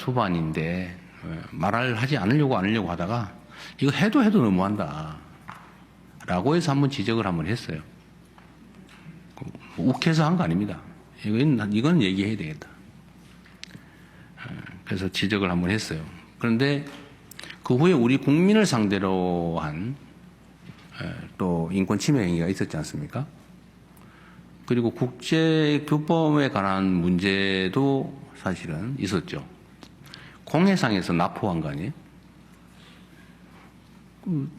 수반인데 말을 하지 않으려고 하다가 이거 해도 너무한다 라고 해서 한번 지적을 한번 했어요. 욱해서 한 거 아닙니다. 이건 얘기해야 되겠다. 그래서 지적을 한번 했어요. 그런데 그 후에 우리 국민을 상대로 한 또 인권 침해 행위가 있었지 않습니까? 그리고 국제규범에 관한 문제도 사실은 있었죠. 공해상에서 납포한 거 아니에요?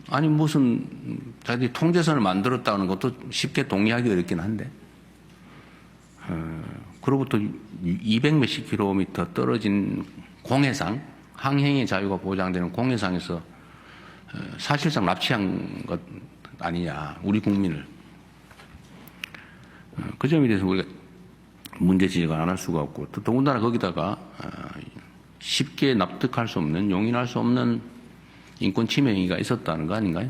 아니 무슨 자기 통제선을 만들었다는 것도 쉽게 동의하기 어렵긴 한데 그로부터 200 몇십 킬로미터 떨어진 공해상, 항행의 자유가 보장되는 공해상에서 사실상 납치한 것 아니냐, 우리 국민을. 그 점에 대해서 우리가 문제 지적을 안 할 수가 없고, 또 더군다나 거기다가 쉽게 납득할 수 없는, 용인할 수 없는 인권 침해 행위가 있었다는 거 아닌가요?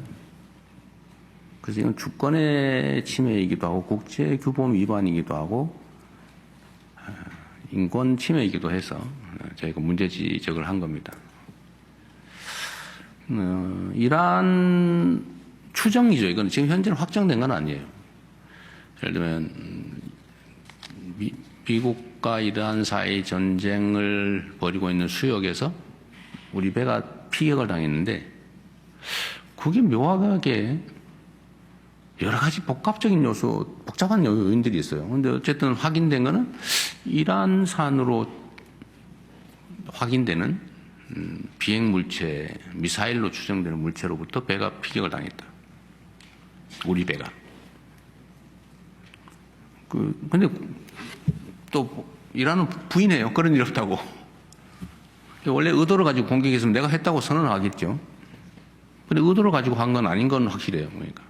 그래서 이건 주권의 침해이기도 하고 국제규범 위반이기도 하고 인권 침해이기도 해서 저희가 문제 지적을 한 겁니다. 이란 추정이죠. 이건 지금 현재는 확정된 건 아니에요. 예를 들면 미국과 이란 사이 전쟁을 벌이고 있는 수역에서 우리 배가 피격을 당했는데 그게 묘하게 여러 가지 복합적인 요소, 복잡한 요인들이 있어요. 그런데 어쨌든 확인된 거는 이란산으로 확인되는 비행 물체, 미사일로 추정되는 물체로부터 배가 피격을 당했다. 우리 배가. 근데 또 이란은 부인해요. 그런 일 없다고. 원래 의도를 가지고 공격했으면 내가 했다고 선언하겠죠. 근데 의도를 가지고 한 건 아닌 건 확실해요. 그러니까.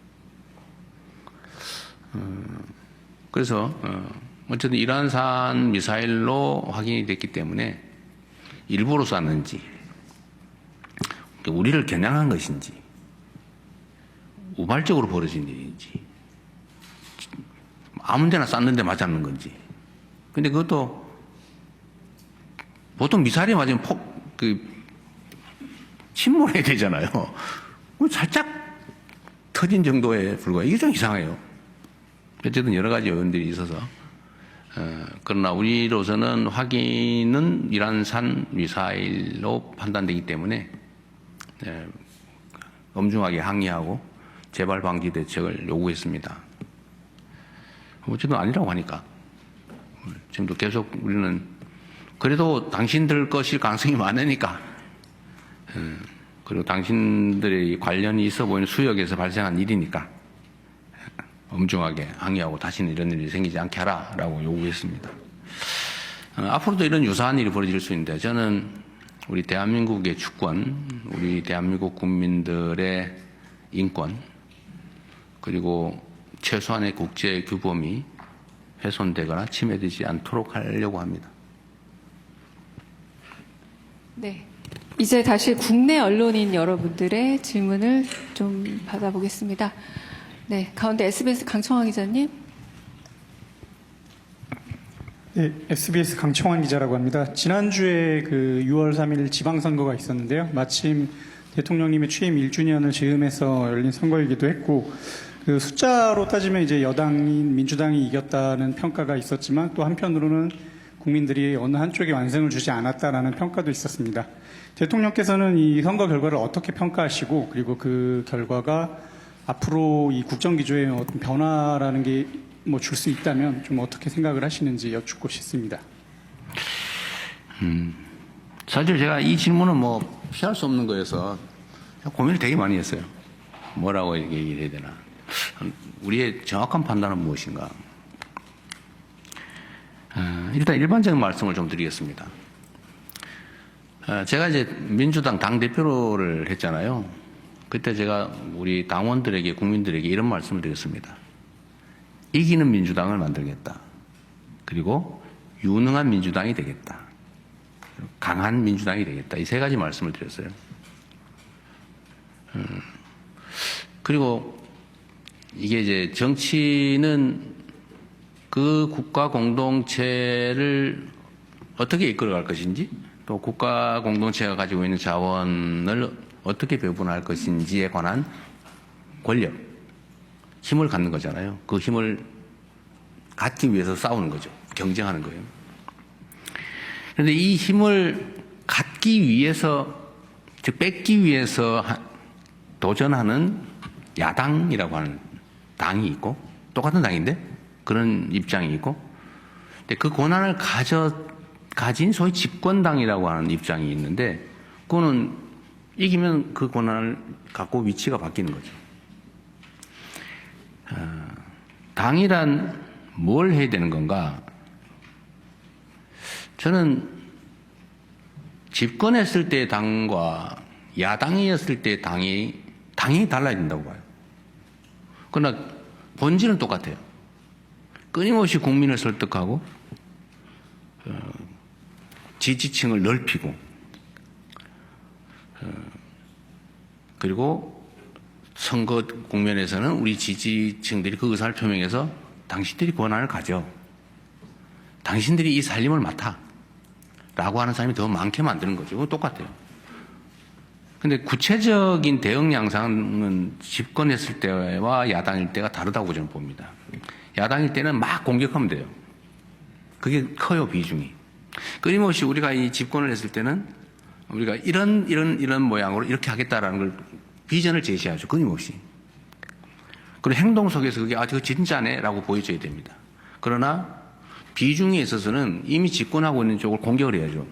그래서 어쨌든 이란산 미사일로 확인이 됐기 때문에 일부러 쐈는지 우리를 겨냥한 것인지 우발적으로 벌어진 일인지 아무 데나 쐈는데 맞았는 건지. 근데 그것도 보통 미사일에 맞으면 침몰해야 되잖아요. 살짝 터진 정도에 불과해. 이게 좀 이상해요. 어쨌든 여러 가지 요인들이 있어서 그러나 우리로서는 확인은 이란산 미사일로 판단되기 때문에 엄중하게 항의하고 재발 방지 대책을 요구했습니다. 어쨌든 아니라고 하니까 지금도 계속 우리는 그래도 당신들 것일 가능성이 많으니까 그리고 당신들의 관련이 있어 보이는 수역에서 발생한 일이니까 엄중하게 항의하고 다시는 이런 일이 생기지 않게 하라라고 요구했습니다. 앞으로도 이런 유사한 일이 벌어질 수 있는데 저는 우리 대한민국의 주권, 우리 대한민국 국민들의 인권, 그리고 최소한의 국제 규범이 훼손되거나 침해되지 않도록 하려고 합니다. 네. 이제 다시 국내 언론인 여러분들의 질문을 좀 받아보겠습니다. 네, 가운데 SBS 강청환 기자님. 네, SBS 강청환 기자라고 합니다. 지난주에 그 6월 3일 지방선거가 있었는데요. 마침 대통령님의 취임 1주년을 즈음해서 열린 선거이기도 했고, 그 숫자로 따지면 이제 여당인 민주당이 이겼다는 평가가 있었지만 또 한편으로는 국민들이 어느 한쪽에 완승을 주지 않았다라는 평가도 있었습니다. 대통령께서는 이 선거 결과를 어떻게 평가하시고, 그리고 그 결과가 앞으로 이 국정기조에 어떤 변화라는 게 뭐 줄 수 있다면 좀 어떻게 생각을 하시는지 여쭙고 싶습니다. 사실 제가 이 질문은 뭐 피할 수 없는 거여서 고민을 되게 많이 했어요. 뭐라고 이렇게 얘기를 해야 되나. 우리의 정확한 판단은 무엇인가. 일단 일반적인 말씀을 좀 드리겠습니다. 제가 이제 민주당 당대표를 했잖아요. 그때 제가 우리 당원들에게, 국민들에게 이런 말씀을 드렸습니다. 이기는 민주당을 만들겠다. 그리고 유능한 민주당이 되겠다. 강한 민주당이 되겠다. 이 세 가지 말씀을 드렸어요. 그리고 이게 이제 정치는 그 국가 공동체를 어떻게 이끌어갈 것인지, 또 국가 공동체가 가지고 있는 자원을 어떻게 배분할 것인지에 관한 권력, 힘을 갖는 거잖아요. 그 힘을 갖기 위해서 싸우는 거죠. 경쟁하는 거예요. 그런데 이 힘을 갖기 위해서, 즉 뺏기 위해서 도전하는 야당이라고 하는 당이 있고, 똑같은 당인데 그런 입장이 있고, 근데 그 권한을 가진 소위 집권당이라고 하는 입장이 있는데, 그거는 이기면 그 권한을 갖고 위치가 바뀌는 거죠. 당이란 뭘 해야 되는 건가? 저는 집권했을 때 당과 야당이었을 때 당이 당연히 달라야 된다고 봐요. 그러나 본질은 똑같아요. 끊임없이 국민을 설득하고 지지층을 넓히고 그리고 선거 국면에서는 우리 지지층들이 그 의사를 표명해서 당신들이 권한을 가져. 당신들이 이 살림을 맡아. 라고 하는 사람이 더 많게 만드는 거죠. 그거 똑같아요. 근데 구체적인 대응 양상은 집권했을 때와 야당일 때가 다르다고 저는 봅니다. 야당일 때는 막 공격하면 돼요. 그게 커요, 비중이. 끊임없이 우리가 이 집권을 했을 때는 우리가 이런 모양으로 이렇게 하겠다라는 걸 비전을 제시하죠. 끊임없이. 그리고 행동 속에서 그게 아, 저 진짜네 라고 보여줘야 됩니다. 그러나 비중에 있어서는 이미 집권하고 있는 쪽을 공격을 해야죠.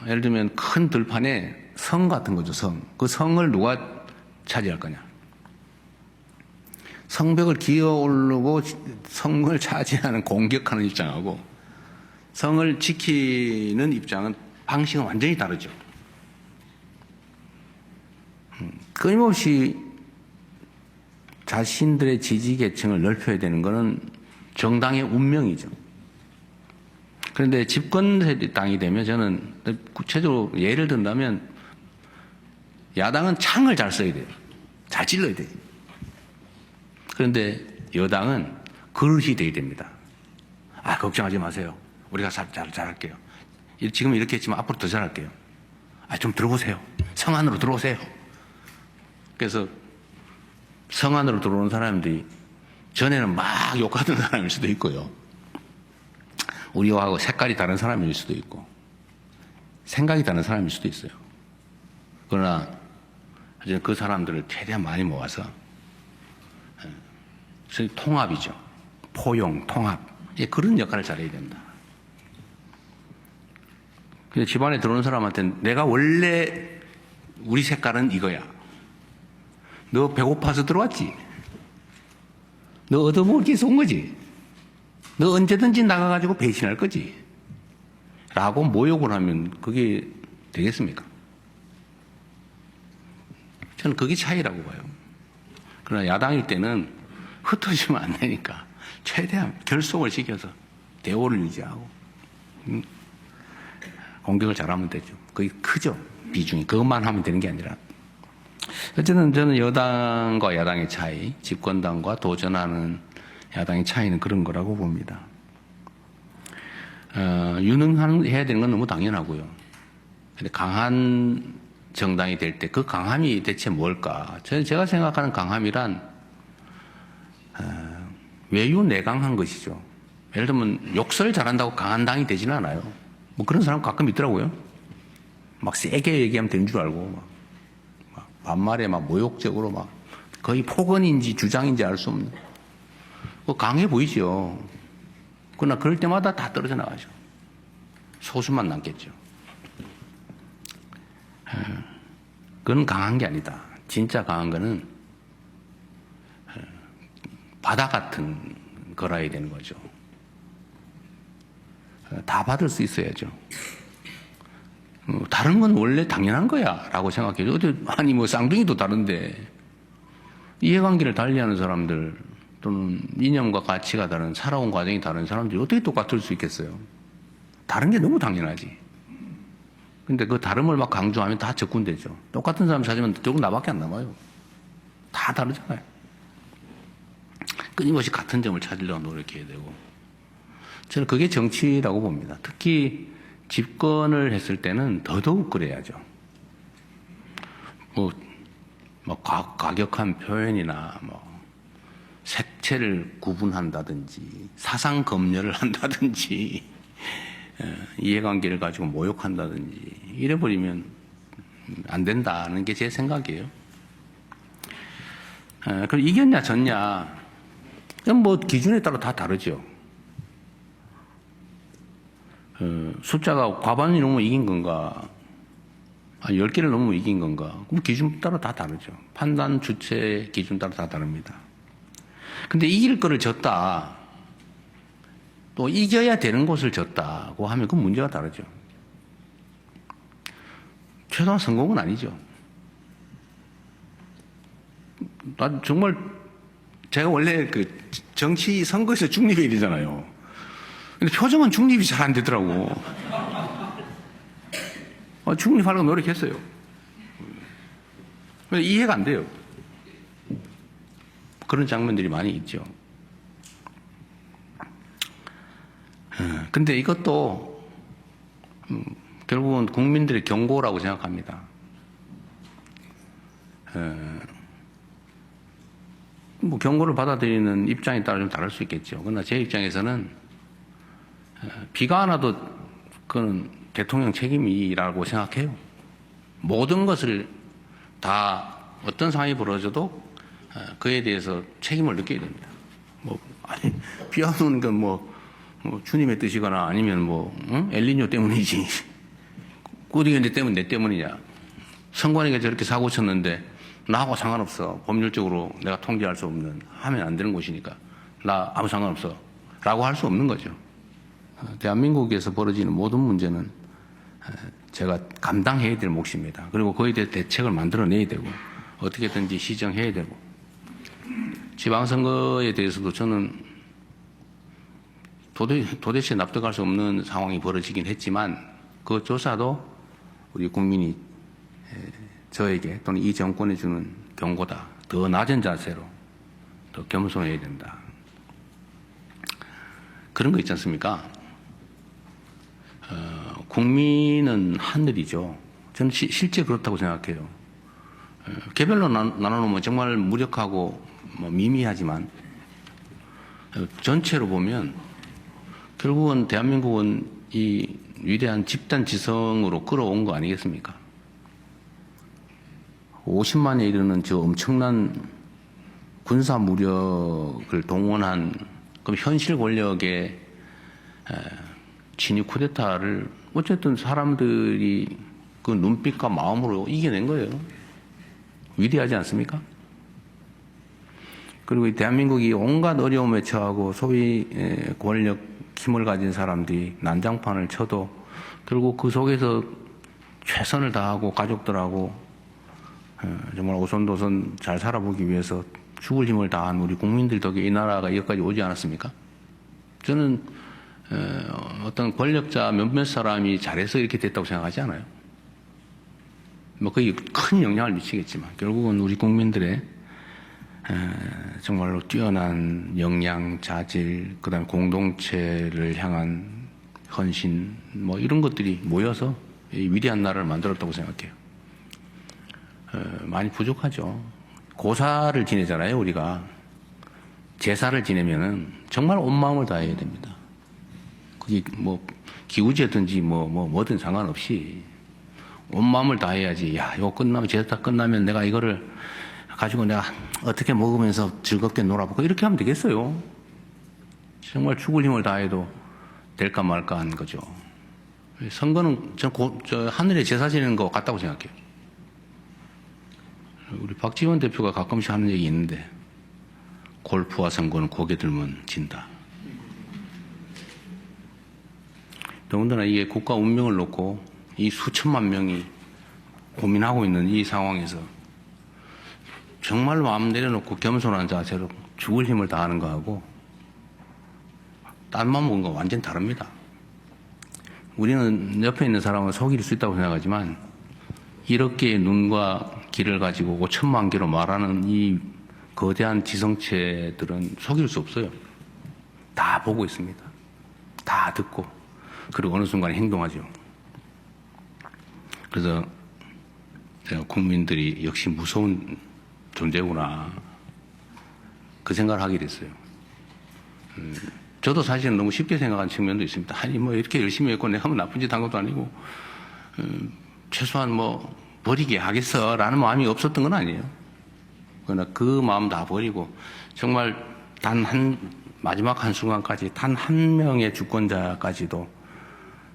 예를 들면 큰 들판에 성 같은 거죠, 성. 그 성을 누가 차지할 거냐. 성벽을 기어 오르고 성을 차지하는 공격하는 입장하고 성을 지키는 입장은 방식은 완전히 다르죠. 끊임없이 자신들의 지지 계층을 넓혀야 되는 것은 정당의 운명이죠. 그런데 집권 당이 되면 저는 구체적으로 예를 든다면 야당은 창을 잘 써야 돼요. 잘 찔러야 돼요. 그런데 여당은 그릇이 돼야 됩니다. 아, 걱정하지 마세요. 우리가 잘할게요. 지금 이렇게 했지만 앞으로 더 잘할게요. 아, 좀 들어보세요. 성 안으로 들어오세요. 그래서 성 안으로 들어오는 사람들이 전에는 막 욕하던 사람일 수도 있고요. 우리하고 색깔이 다른 사람일 수도 있고 생각이 다른 사람일 수도 있어요. 그러나 그 사람들을 최대한 많이 모아서 통합이죠. 포용, 통합. 그런 역할을 잘해야 된다. 근데 집안에 들어오는 사람한테는 내가 원래 우리 색깔은 이거야. 너 배고파서 들어왔지? 너 얻어먹을 게 있어 온 거지? 너 언제든지 나가가지고 배신할 거지? 라고 모욕을 하면 그게 되겠습니까? 저는 그게 차이라고 봐요. 그러나 야당일 때는 흩어지면 안 되니까 최대한 결속을 시켜서 대오를 유지하고 공격을 잘하면 되죠. 그게 크죠. 비중이. 그것만 하면 되는 게 아니라. 어쨌든 저는 여당과 야당의 차이, 집권당과 도전하는 야당의 차이는 그런 거라고 봅니다. 유능해야 되는 건 너무 당연하고요. 근데 강한 정당이 될 때 그 강함이 대체 뭘까? 제가 생각하는 강함이란 외유내강한 것이죠. 예를 들면 욕설 잘한다고 강한 당이 되지는 않아요. 뭐 그런 사람 가끔 있더라고요. 막 세게 얘기하면 되는 줄 알고 막 반말에 막 모욕적으로 막 거의 폭언인지 주장인지 알 수 없는. 강해 보이죠. 그러나 그럴 때마다 다 떨어져 나가죠. 소수만 남겠죠. 그건 강한 게 아니다. 진짜 강한 거는 바다 같은 거라야 되는 거죠. 다 받을 수 있어야죠. 다른 건 원래 당연한 거야 라고 생각해요. 아니 뭐 쌍둥이도 다른데 이해관계를 달리하는 사람들 또는 이념과 가치가 다른 살아온 과정이 다른 사람들이 어떻게 똑같을 수 있겠어요. 다른 게 너무 당연하지. 근데 그 다름을 막 강조하면 다 적군되죠. 똑같은 사람 찾으면 결국 나밖에 안 남아요. 다 다르잖아요. 끊임없이 같은 점을 찾으려고 노력해야 되고 저는 그게 정치라고 봅니다. 특히 집권을 했을 때는 더더욱 그래야죠. 뭐 과격한 표현이나 색채를 구분한다든지 사상 검열을 한다든지 이해관계를 가지고 모욕한다든지 이래버리면 안 된다는 게 제 생각이에요. 그럼 이겼냐 졌냐 그건 뭐 기준에 따라 다 다르죠. 숫자가 과반이 넘으면 이긴 건가 10개를 넘으면 이긴 건가 그럼 기준 따라 다 다르죠. 판단 주체 기준 따라 다 다릅니다. 근데 이길 거를 졌다 또 이겨야 되는 곳을 졌다고 하면 그 문제가 다르죠. 최소한 성공은 아니죠. 난 정말 제가 원래 그 정치 선거에서 중립해야 되잖아요. 근데 표정은 중립이 잘 안 되더라고. 중립하려고 노력했어요. 이해가 안 돼요. 그런 장면들이 많이 있죠. 근데 이것도 결국은 국민들의 경고라고 생각합니다. 뭐 경고를 받아들이는 입장에 따라 좀 다를 수 있겠죠. 그러나 제 입장에서는 비가 안 와도 그건 대통령 책임이라고 생각해요. 모든 것을 다 어떤 상황이 벌어져도 그에 대해서 책임을 느껴야 됩니다. 비 안 오는 건 뭐 주님의 뜻이거나 아니면 엘니뇨 때문이지. 꾸디견제 때문에 내 때문이냐. 선관위가 저렇게 사고 쳤는데 나하고 상관없어. 법률적으로 내가 통제할 수 없는 하면 안 되는 곳이니까 나 아무 상관없어. 라고 할 수 없는 거죠. 대한민국에서 벌어지는 모든 문제는 제가 감당해야 될 몫입니다. 그리고 거기에 대해 대책을 만들어내야 되고 어떻게든지 시정해야 되고 지방선거에 대해서도 저는 도대체 납득할 수 없는 상황이 벌어지긴 했지만 그조차도 우리 국민이 저에게 또는 이 정권에 주는 경고다. 더 낮은 자세로 더 겸손해야 된다. 그런 거 있지 않습니까? 국민은 하늘이죠. 저는 실제 그렇다고 생각해요. 개별로 나눠놓으면 정말 무력하고 미미하지만 전체로 보면 결국은 대한민국은 이 위대한 집단 지성으로 끌어온 거 아니겠습니까? 50만에 이르는 저 엄청난 군사 무력을 동원한 그럼 현실 권력의 진입 쿠데타를 어쨌든 사람들이 그 눈빛과 마음으로 이겨낸 거예요. 위대하지 않습니까? 그리고 이 대한민국이 온갖 어려움에 처하고 소위 권력 힘을 가진 사람들이 난장판을 쳐도 결국 그 속에서 최선을 다하고 가족들하고 정말 오손도손 잘 살아보기 위해서 죽을 힘을 다한 우리 국민들 덕에 이 나라가 여기까지 오지 않았습니까? 저는 어떤 권력자 몇몇 사람이 잘해서 이렇게 됐다고 생각하지 않아요. 그게 큰 영향을 미치겠지만 결국은 우리 국민들의 정말로 뛰어난 역량, 자질, 그다음에 공동체를 향한 헌신 이런 것들이 모여서 이 위대한 나라를 만들었다고 생각해요. 많이 부족하죠. 고사를 지내잖아요, 우리가. 제사를 지내면은 정말 온 마음을 다해야 됩니다. 그게 기우제든지 뭐든 상관없이 온 마음을 다해야지. 야, 이거 끝나면 제사 끝나면 내가 이거를 가지고 내가 어떻게 먹으면서 즐겁게 놀아보고 이렇게 하면 되겠어요. 정말 죽을 힘을 다해도 될까 말까 하는 거죠. 선거는 저 하늘에 제사 지내는 거 같다고 생각해요. 우리 박지원 대표가 가끔씩 하는 얘기 있는데 골프와 선거는 고개 들면 진다. 더군다나 이게 국가 운명을 놓고 이 수천만 명이 고민하고 있는 이 상황에서 정말 마음 내려놓고 겸손한 자세로 죽을 힘을 다하는 거하고 딴만 먹은 거 완전 다릅니다. 우리는 옆에 있는 사람을 속일 수 있다고 생각하지만 1억 개의 눈과 귀를 가지고 5천만 개로 말하는 이 거대한 지성체들은 속일 수 없어요. 다 보고 있습니다. 다 듣고 그리고 어느 순간 행동하죠. 그래서 제가 국민들이 역시 무서운 존재구나 그 생각을 하게 됐어요. 저도 사실은 너무 쉽게 생각한 측면도 있습니다. 아니 뭐 이렇게 열심히 했고 내가 뭐 나쁜 짓 한 것도 아니고 최소한 뭐 버리게 하겠어라는 마음이 없었던 건 아니에요. 그러나 그 마음 다 버리고 정말 마지막 한순간까지 단 한 명의 주권자까지도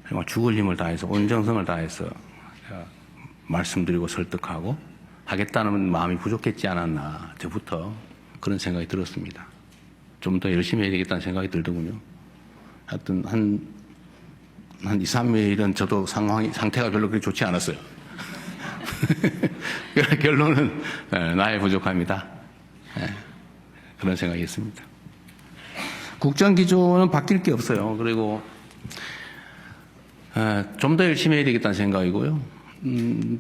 정말 죽을 힘을 다해서 온정성을 다해서 말씀드리고 설득하고 하겠다는 마음이 부족했지 않았나 저부터 그런 생각이 들었습니다. 좀 더 열심히 해야 되겠다는 생각이 들더군요. 하여튼 한 2, 3일은 저도 상태가 별로 그렇게 좋지 않았어요. 결론은 나의 부족합니다. 그런 생각이 있습니다. 국정기조는 바뀔 게 없어요. 그리고 좀 더 열심히 해야 되겠다는 생각이고요.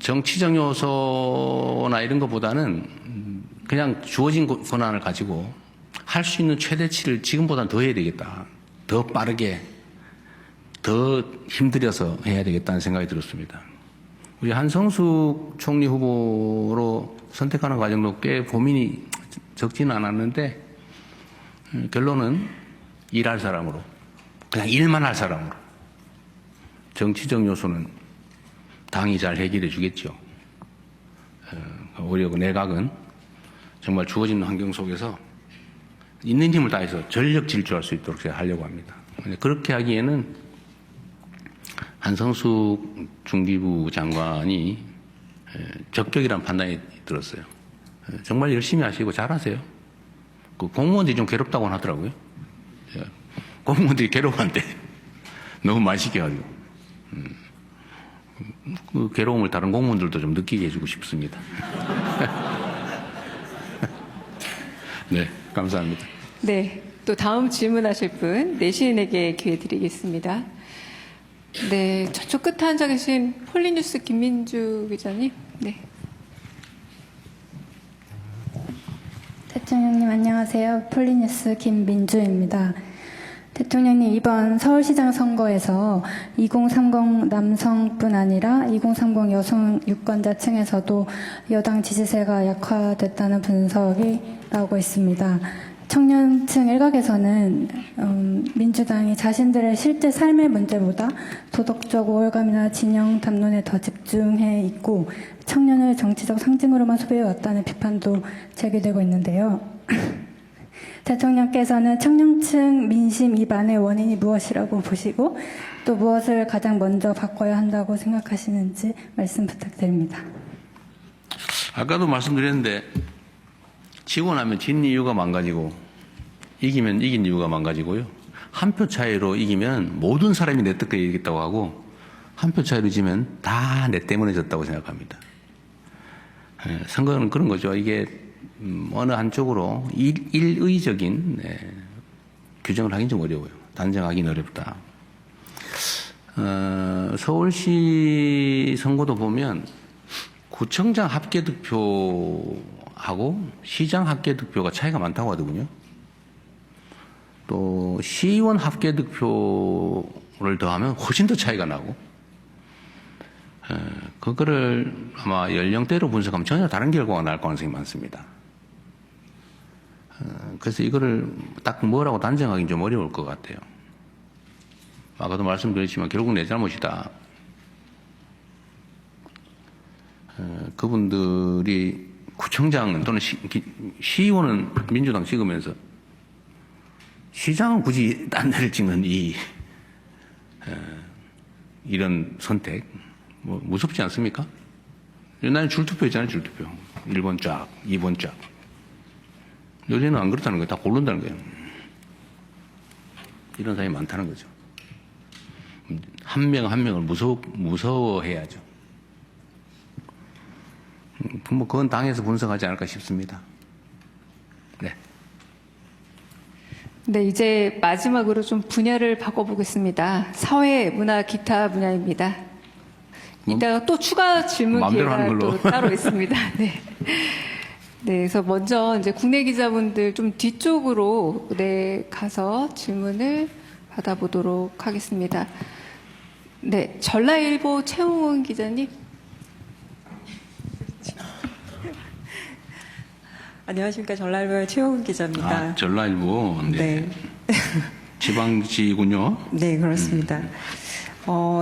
정치적 요소나 이런 것보다는 그냥 주어진 권한을 가지고 할 수 있는 최대치를 지금보다는 더 해야 되겠다. 더 빠르게, 더 힘들여서 해야 되겠다는 생각이 들었습니다. 우리 한성숙 총리 후보로 선택하는 과정도 꽤 고민이 적지는 않았는데 결론은 일할 사람으로, 그냥 일만 할 사람으로. 정치적 요소는 당이 잘 해결해 주겠죠. 오히려 그 내각은 정말 주어진 환경 속에서 있는 힘을 다해서 전력 질주할 수 있도록 제가 하려고 합니다. 그렇게 하기에는 한성숙 중기부 장관이 적격이라는 판단이 들었어요. 정말 열심히 하시고 잘하세요. 그 공무원들이 좀 괴롭다고 하더라고요. 공무원들이 괴로워한대. 너무 많이 시켜가지고. 그 괴로움을 다른 공무원들도 좀 느끼게 해주고 싶습니다. 네, 감사합니다. 네, 또 다음 질문하실 분 내시인에게 기회 드리겠습니다. 네, 저쪽 끝에 앉아 계신 폴리뉴스 김민주 기자님. 네. 대통령님 안녕하세요. 폴리뉴스 김민주입니다. 대통령님 이번 서울시장 선거에서 2030 남성뿐 아니라 2030 여성 유권자 층에서도 여당 지지세가 약화됐다는 분석이 나오고 있습니다. 청년층 일각에서는 민주당이 자신들의 실제 삶의 문제보다 도덕적 우월감이나 진영 담론에 더 집중해 있고 청년을 정치적 상징으로만 소비해왔다는 비판도 제기되고 있는데요. 대통령께서는 청년층 민심 이반의 원인이 무엇이라고 보시고 또 무엇을 가장 먼저 바꿔야 한다고 생각하시는지 말씀 부탁드립니다. 아까도 말씀드렸는데 지고 나면 진 이유가 망가지고 이기면 이긴 이유가 망가지고요. 한 표 차이로 이기면 모든 사람이 내 뜻대로 이기겠다고 하고 한 표 차이로 지면 다 내 때문에 졌다고 생각합니다. 선거는 그런 거죠. 이게 어느 한쪽으로 일의적인 규정을 하긴 좀 어려워요. 단정하기는 어렵다. 서울시 선거도 보면 구청장 합계득표하고 시장 합계득표가 차이가 많다고 하더군요. 또 시의원 합계득표를 더하면 훨씬 더 차이가 나고 그거를 아마 연령대로 분석하면 전혀 다른 결과가 나올 가능성이 많습니다. 그래서 이거를 딱 뭐라고 단정하기는 좀 어려울 것 같아요. 아까도 말씀드렸지만 결국 내 잘못이다. 그분들이 구청장 또는 시의원은 민주당 찍으면서 시장은 굳이 딴 데를 찍는 이런 선택 뭐 무섭지 않습니까? 옛날에 줄투표 있잖아요. 줄투표 1번 쫙 2번 쫙. 요새는 안 그렇다는 거예요. 다 고른다는 거예요. 이런 사람이 많다는 거죠. 한 명 한 명을 무서워해야죠. 뭐 그건 당에서 분석하지 않을까 싶습니다. 네. 네, 이제 마지막으로 좀 분야를 바꿔보겠습니다. 사회, 문화, 기타 분야입니다. 이따가 또 추가 질문 마음대로 기회가 하는 걸로. 또 따로 있습니다. 네. 네, 그래서 먼저 이제 국내 기자분들 좀 뒤쪽으로 가서 질문을 받아보도록 하겠습니다. 네, 전라일보 최홍원 기자님. 안녕하십니까. 전라일보의 최홍은 기자입니다. 아, 전라일보. 네. 네. 지방지군요. 네, 그렇습니다.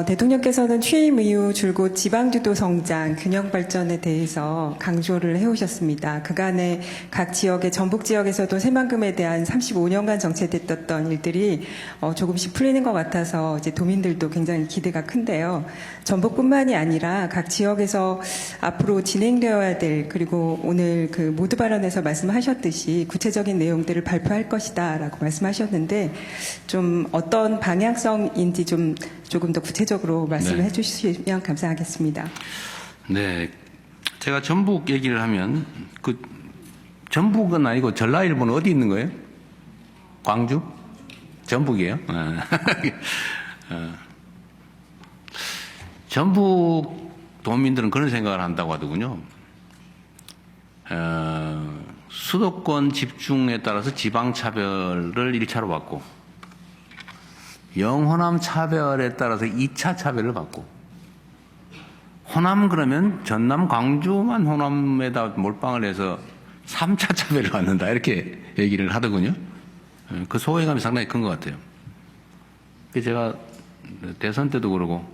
대통령께서는 취임 이후 줄곧 지방주도 성장, 균형 발전에 대해서 강조를 해오셨습니다. 그간에 각 지역의 전북 지역에서도 새만금에 대한 35년간 정체됐던 일들이 조금씩 풀리는 것 같아서 이제 도민들도 굉장히 기대가 큰데요. 전북뿐만이 아니라 각 지역에서 앞으로 진행되어야 될, 그리고 오늘 그 모두 발언에서 말씀하셨듯이 구체적인 내용들을 발표할 것이다라고 말씀하셨는데, 좀 어떤 방향성인지 조금 더 구체적으로 말씀을 네. 해주시면 감사하겠습니다. 네. 제가 전북 얘기를 하면, 전북은 아니고 전라일보는 어디 있는 거예요? 광주? 전북이에요? 전북 도민들은 그런 생각을 한다고 하더군요. 수도권 집중에 따라서 지방차별을 1차로 받고, 영호남 차별에 따라서 2차 차별을 받고, 호남 그러면 전남 광주만 호남에다 몰빵을 해서 3차 차별을 받는다 이렇게 얘기를 하더군요. 그 소외감이 상당히 큰 것 같아요. 제가 대선 때도 그러고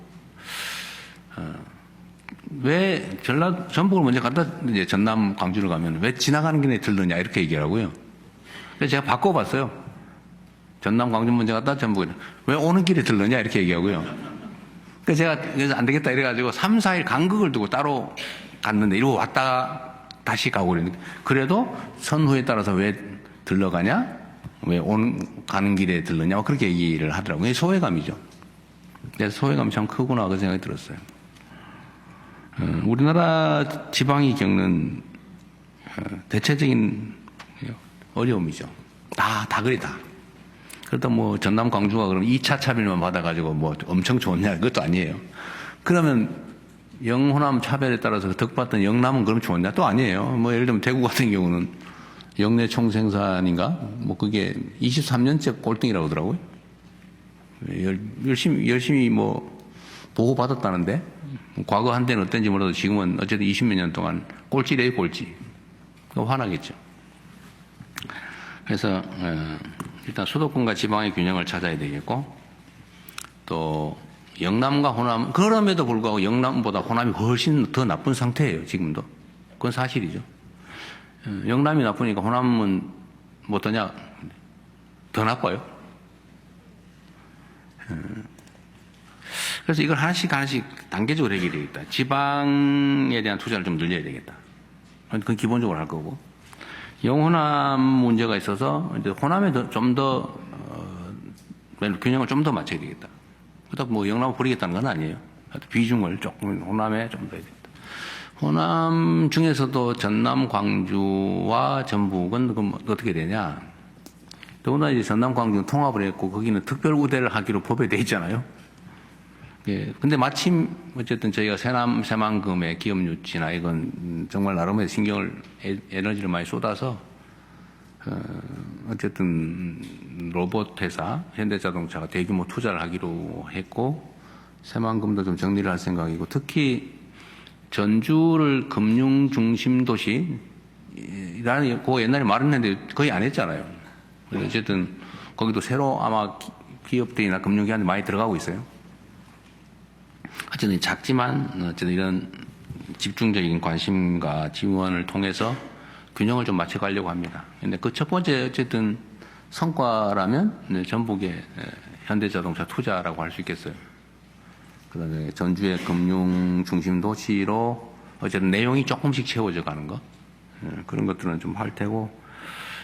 왜 전북을 먼저 갔다 이제 전남 광주를 가면 왜 지나가는 길에 들르냐 이렇게 얘기하고요. 그래서 제가 바꿔봤어요. 전남 광주 먼저 갔다 전북에 왜 오는 길에 들르냐 이렇게 얘기하고요. 그래서 제가 그래서 안 되겠다 이래가지고 3, 4일 간극을 두고 따로 갔는데 이러고 왔다 다시 가고 그랬는데 그래도 선후에 따라서 왜 들러가냐 왜 가는 길에 들르냐 그렇게 얘기를 하더라고요. 이게 소외감이죠. 그래서 소외감이 참 크구나 그 생각이 들었어요. 우리나라 지방이 겪는 대체적인 어려움이죠. 다 그리다. 그렇다 뭐 전남 광주가 그럼 2차 차별만 받아가지고 뭐 엄청 좋냐 그것도 아니에요. 그러면 영호남 차별에 따라서 덕받던 영남은 그럼 좋냐 또 아니에요. 뭐 예를 들면 대구 같은 경우는 영내 총생산인가 뭐 그게 23년째 꼴등이라고 하더라고요. 열심히 뭐 보고 받았다는데 과거 한때는 어땠는지 몰라도 지금은 어쨌든 20몇 년 동안 꼴찌래요 꼴찌. 화나겠죠. 그래서 일단 수도권과 지방의 균형을 찾아야 되겠고 또 영남과 호남 그럼에도 불구하고 영남보다 호남이 훨씬 더 나쁜 상태예요 지금도. 그건 사실이죠. 영남이 나쁘니까 호남은 뭐 어떠냐 더 나빠요. 그래서 이걸 하나씩 단계적으로 해결해야겠다. 지방에 대한 투자를 좀 늘려야 되겠다. 그건 기본적으로 할 거고. 영호남 문제가 있어서 이제 호남에 좀 더 균형을 좀 더 맞춰야 되겠다. 그렇다고 뭐 영남을 버리겠다는 건 아니에요. 비중을 조금 호남에 좀 더 해야 되겠다. 호남 중에서도 전남, 광주와 전북은 그럼 어떻게 되냐? 더구나 이제 전남, 광주는 통합을 했고 거기는 특별 우대를 하기로 법에 돼 있잖아요. 예. 근데 마침 어쨌든 저희가 새만금의 기업 유치나 이건 정말 나름의 신경을 에너지를 많이 쏟아서 어쨌든 로봇 회사 현대자동차가 대규모 투자를 하기로 했고 새만금도 좀 정리를 할 생각이고 특히 전주를 금융 중심 도시 라는 그거 옛날에 말했는데 거의 안 했잖아요. 어쨌든 거기도 새로 아마 기업들이나 금융기관이 많이 들어가고 있어요. 어쨌든 작지만 어쨌든 이런 집중적인 관심과 지원을 통해서 균형을 좀 맞춰가려고 합니다. 근데 그 첫 번째 어쨌든 성과라면 전북의 현대자동차 투자라고 할 수 있겠어요. 그다음에 전주의 금융 중심 도시로 어쨌든 내용이 조금씩 채워져 가는 거 그런 것들은 좀 할 테고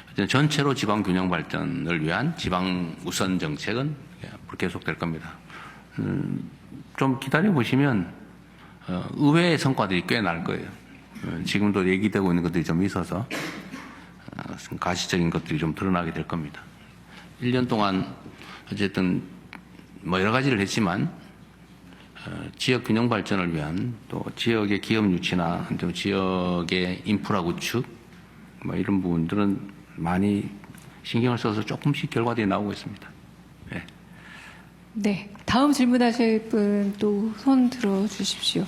어쨌든 전체로 지방 균형 발전을 위한 지방 우선 정책은 계속될 겁니다. 좀 기다려 보시면 의외의 성과들이 꽤 날 거예요. 지금도 얘기되고 있는 것들이 좀 있어서 가시적인 것들이 좀 드러나게 될 겁니다. 1년 동안 어쨌든 뭐 여러 가지를 했지만 지역 균형 발전을 위한 또 지역의 기업 유치나 또 지역의 인프라 구축 뭐 이런 부분들은 많이 신경을 써서 조금씩 결과들이 나오고 있습니다. 네. 네. 다음 질문하실 분 또 손 들어 주십시오.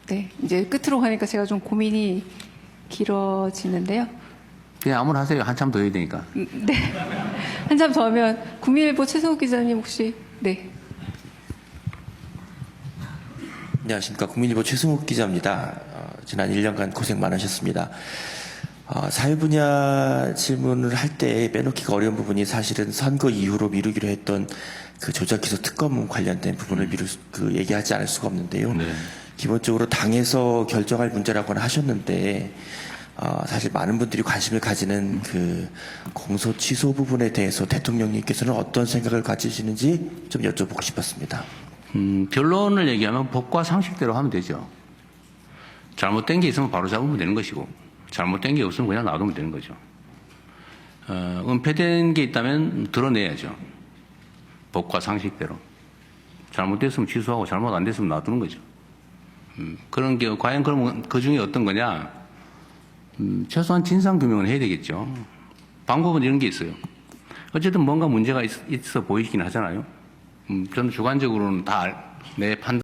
네. 이제 끝으로 가니까 제가 좀 고민이 길어지는데요. 그냥 아무나 하세요. 한참 더 해야 되니까. 네. 한참 더 하면 국민일보 최승욱 기자님 혹시 네. 안녕하십니까. 국민일보 최승욱 기자입니다. 지난 1년간 고생 많으셨습니다. 사회 분야 질문을 할 때 빼놓기가 어려운 부분이 사실은 선거 이후로 미루기로 했던 그 조작기소 특검 관련된 부분을 얘기하지 않을 수가 없는데요. 네. 기본적으로 당에서 결정할 문제라고는 하셨는데, 사실 많은 분들이 관심을 가지는 그 공소 취소 부분에 대해서 대통령님께서는 어떤 생각을 가지시는지 좀 여쭤보고 싶었습니다. 결론을 얘기하면 법과 상식대로 하면 되죠. 잘못된 게 있으면 바로 잡으면 되는 것이고, 잘못된 게 없으면 그냥 놔두면 되는 거죠. 은폐된 게 있다면 드러내야죠. 법과 상식대로. 잘못됐으면 취소하고 잘못 안 됐으면 놔두는 거죠. 그런 게 과연 그러면 그 중에 어떤 거냐? 최소한 진상 규명을 해야 되겠죠. 방법은 이런 게 있어요. 어쨌든 뭔가 문제가 있어 보이긴 하잖아요. 저는 주관적으로는 다 내 판단.